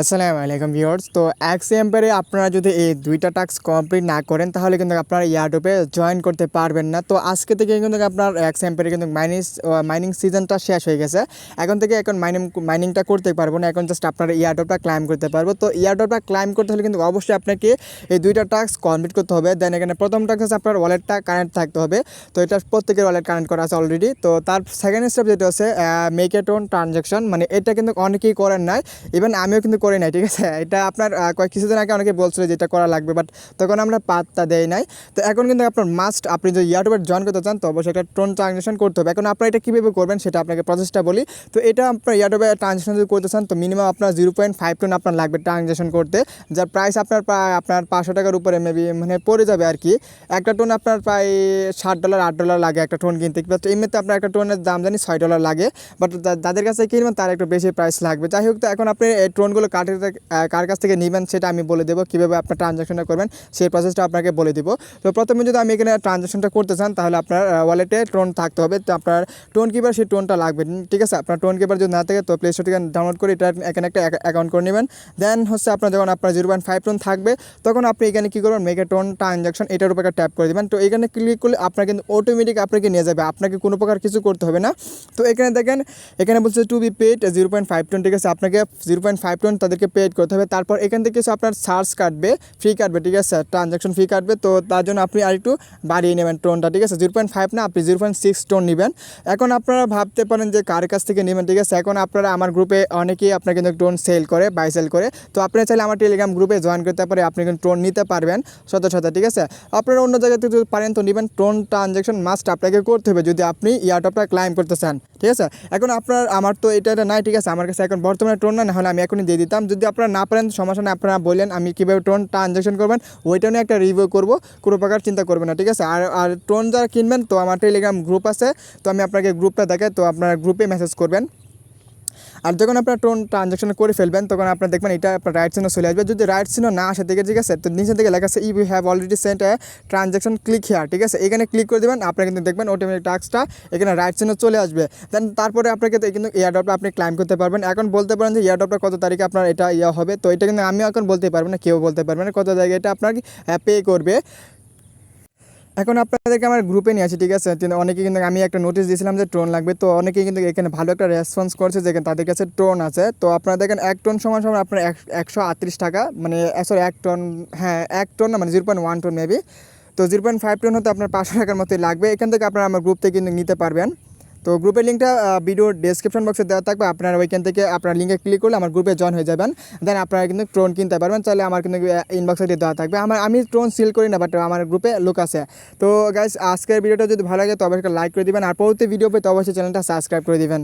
আসসালামু আলাইকুম ভিউয়ার্স। তো এক্সএম্পারে আপনারা যদি এই দুইটা টাস্ক কমপ্লিট না করেন তাহলে কিন্তু আপনারা ইয়ারড্রপে জয়েন করতে পারবেন না। তো আজকে থেকে কিন্তু আপনার এক্সএম্পারে কিন্তু মাইনিং সিজনটা শেষ হয়ে গেছে। এখন মাইনিংটা করতে পারবো না, এখন জাস্ট আপনারা ইয়ারড্রপটা ক্লাইম করতে পারবো। তো ইয়ারড্রপটা ক্লাইম করতে হলে কিন্তু অবশ্যই আপনাকে এই দুইটা টাস্ক কমপ্লিট করতে হবে। দেন এখানে প্রথম টাস্ক হচ্ছে আপনার ওয়ালেটটা কানেক্ট থাকতে হবে। তো এটা প্রত্যেকের ওয়ালেট কানেক্ট করা আছে অলরেডি। তো তার সেকেন্ড স্টেপ যেটা হচ্ছে মেক এ টোন ট্রানজ্যাকশন, মানে এটা কিন্তু অনেকেই করেন নাই, ইভেন আমিও কিন্তু করি নাই, ঠিক আছে। এটা আপনার কিছুদিন আগে অনেকে বলছিল যে এটা করা লাগবে, বাট তখন আমরা পাত্তা দেই নাই। তো এখন কিন্তু আপনার মাস্ট, আপনি যদি ইয়ারড্রপে জয়েন করতে চান তো অবশ্যই একটা টোন ট্রানজ্যাকশন করতে হবে। এখন আপনারা এটা কীভাবে করবেন সেটা আপনাকে প্রসেসটা বলি। তো এটা আপনার ইয়ারড্রপে ট্রানজ্যাকশন যদি করতে চান তো মিনিমাম আপনার 0.5 টোন আপনার লাগবে ট্রানজ্যাকশন করতে, যার প্রাইস আপনার প্রায় আপনার 500 টাকার উপরে মেবি মানে পড়ে যাবে আর কি। একটা টোন আপনার প্রায় $7 $8 লাগে একটা টোন কিনতে, বাট এমনিতে আপনার একটা টোনের দাম জানি $6 লাগে, বাট যাদের কাছে কিনবেন তার একটু বেশি প্রাইস লাগবে। যাই হোক, তো এখন আপনি এই টোনগুলো কার কাছ থেকে নেবেন সেটা আমি বলে দেবো, কীভাবে আপনার ট্রানজ্যাকশনটা করবেন সেই প্রসেসটা আপনাকে বলে দেবো। তো প্রথমে যদি আমি এখানে ট্রানজ্যাকশনটা করতে চান তাহলে আপনার ওয়ালেটে টোন থাকতে হবে। তো আপনার টোন কিপার সেই টোনটা লাগবে, ঠিক আছে। আপনার টোন কিপার যদি না থাকে তো প্লে স্টোর থেকে ডাউনলোড করে এটা এখানে একটা অ্যাকাউন্ট করে নেবেন। দেন হচ্ছে আপনার যখন আপনার 0.5 টোন থাকবে তখন আপনি এখানে কী করবেন, মেক এ টোন ট্রানজ্যাকশন এটার উপর একটা ট্যাপ করে দেবেন। তো এখানে ক্লিক করলে আপনার কিন্তু অটোমেটিক আপনাকে নিয়ে যাবে, আপনাকে কোনো প্রকার কিছু করতে হবে না। তো এখানে দেখেন, এখানে বলছে টু বি পেড 0.5 টোন, ঠিক আছে। আপনাকে 0.5 টোন তাদেরকে পেড করতে হবে। তারপর এখান থেকে আপনার চার্জ কাটবে, ফি কাটবে, ঠিক আছে, ট্রানজ্যাকশন ফি কাটবে। তো তার জন্য আপনি আরেকটু বাড়িয়ে নেবেন টোনটা, ঠিক আছে। 0.5 না, আপনি 0.6 টোন নেবেন। এখন আপনারা ভাবতে পারেন যে কার কাছ থেকে নেবেন, ঠিক আছে। এখন আপনারা আমার গ্রুপে অনেকেই আপনার কিন্তু টোন সেল করে, বাই সেল করে। তো আপনারা চাইলে আমার টেলিগ্রাম গ্রুপে জয়েন করতে পারে, আপনি কিন্তু টোন নিতে পারবেন শত, ঠিক আছে। আপনারা অন্য জায়গা থেকে যদি পারেন তো নেবেন। টোন ট্রানজ্যাকশন মাস্ট আপনাকে করতে হবে যদি আপনি ইয়ারড্রপটা ক্লাইম করতে চান, ঠিক আছে। এখন আমার তো এটা নাই, ঠিক আছে, আমার কাছে এখন বর্তমানে টোন না হলে আমি এখনই দিয়ে দিতাম। যদি আপনারা না পারেন সমস্যা নেই, আপনারা বললেন আমি কীভাবে টোন ট্রানজ্যাকশন করবেন ওইটা নিয়ে একটা রিভিউ করবো, কোনো প্রকার চিন্তা করবেন না, ঠিক আছে। আর টোন যারা কিনবেন তো আমার টেলিগ্রাম গ্রুপ আছে, তো আমি আপনাকে গ্রুপটা দেখাই, তো আপনারা গ্রুপে মেসেজ করবেন। আর যখন আপনার টোন ট্রানজ্যাকশন করে ফেলবেন তখন আপনার দেখবেন এটা আপনার রাইট চিহ্ন চলে আসবে। যদি রাইট চিহ্ন না আসে ঠিক আছে, তো নিচের দিকে লেখা আছে you have already sent a transaction, click here, ঠিক আছে। এখানে ক্লিক করে দেবেন, আপনার কিন্তু দেখবেন অটোমেটিক টাস্কটা এখানে রাইট চিহ্ন চলে আসবে। দেন তারপরে আপনাকে কিন্তু এয়ারড্রপটা আপনি ক্লাইম করতে পারবেন। এখন বলতে পারেন যে এয়ারড্রপটা কত তারিখে আপনার এটা হবে, তো এটা কিন্তু আমিও এখন বলতে পারবো না, কেউ বলতে পারবে না কত জায়গায় এটা আপনাকে পে করবে। এখন আপনাদেরকে আমার গ্রুপে নিয়ে আসি, ঠিক আছে। অনেকে কিন্তু আমি একটা নোটিশ দিয়েছিলাম যে টোন লাগবে, তো অনেকেই কিন্তু এখানে ভালো একটা রেসপন্স করছে যে তাদের কাছে টোন আছে। তো আপনারা দেখেন 1 টোন সমান আপনার 138 টাকা, মানে সরি 1 টোন, হ্যাঁ 1 টোন না, মানে 0.1 টোন মেবি। তো 0.5 টোন হতে আপনার 500 টাকার মতোই লাগবে। এখান থেকে আপনারা আমার গ্রুপ থেকে কিন্তু নিতে পারবেন। তো গ্রুপের লিঙ্কটা ভিডিওর ডেসক্রিপশন বক্সে দেওয়া থাকবে, আপনারা ওইখান থেকে আপনার লিঙ্কে ক্লিক করলে আমার গ্রুপে জয়েন হয়ে যাবেন। দেন আপনারা কিন্তু ট্রোন কিনতে পারবেন, চাইলে আমার কিন্তু ইনবক্সে দিয়ে দেওয়া থাকবে। আমি ট্রোন সেল করি না, বাট আমার গ্রুপে লোক আছে। তো গাইস, আজকের ভিডিওটা যদি ভালো লাগে তো অবশ্যই লাইক করে দিবেন, আর পরবর্তী ভিডিও পেতে অবশ্যই চ্যানেলটা সাবস্ক্রাইব করে দিবেন।